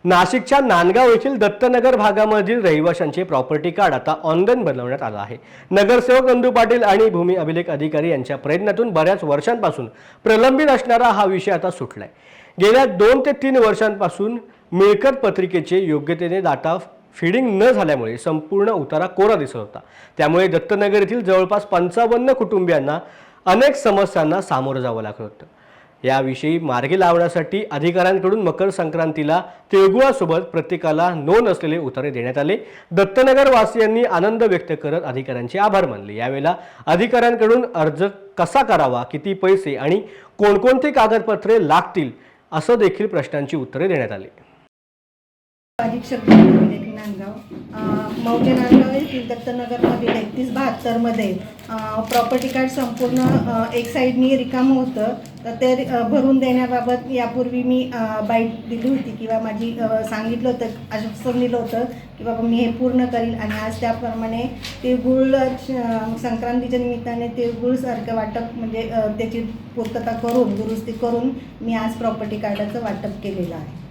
नाशिकच्या नांदगाव येथील दत्तनगर भागामधील रहिवाशांचे प्रॉपर्टी कार्ड आता ऑनलाईन बनवण्यात आलं आहे। नगरसेवक नंदू पाटील आणि भूमी अभिलेख अधिकारी यांच्या प्रयत्नातून बऱ्याच वर्षांपासून प्रलंबित असणारा हा विषय आता सुटलाय। गेल्या 2 ते 3 वर्षांपासून मिळकत पत्रिकेचे योग्यतेने डाटा फीडिंग न झाल्यामुळे संपूर्ण उतारा कोरा दिसत होता। त्यामुळे दत्तनगर येथील जवळपास 55 कुटुंबियांना अनेक समस्यांना सामोरं जावं लागत होतं। याविषयी मार्गी लावण्यासाठी अधिकाऱ्यांकडून मकर संक्रांतीला तिळगुळासोबत प्रत्येकाला नोंद असलेले उतारे देण्यात आले। दत्तनगर वासियांनी आनंद व्यक्त करत अधिकाऱ्यांचे आभार मानले। यावेळेला अधिकाऱ्यांकडून अर्ज कसा करावा, किती पैसे आणि कोणकोणती कागदपत्रे लागतील असं देखील प्रश्नांची उत्तरे देण्यात आली। अधीक्षक नांदगाव मौजे नांदगाव येथील दत्तनगरमधील 3172 मध्ये प्रॉपर्टी कार्ड संपूर्ण एक साईडनी रिकामं होतं, तर ते भरून देण्याबाबत यापूर्वी मी बाईट दिली होती किंवा माझी सांगितलं होतं, आश्वासन दिलं होतं की बाबा मी हे पूर्ण करील। आणि आज त्याप्रमाणे तिळगुळ संक्रांतीच्या निमित्ताने तिळगुळसारखं वाटप म्हणजे त्याची पूर्तता करून दुरुस्ती करून मी आज प्रॉपर्टी कार्डाचं वाटप केलेलं आहे।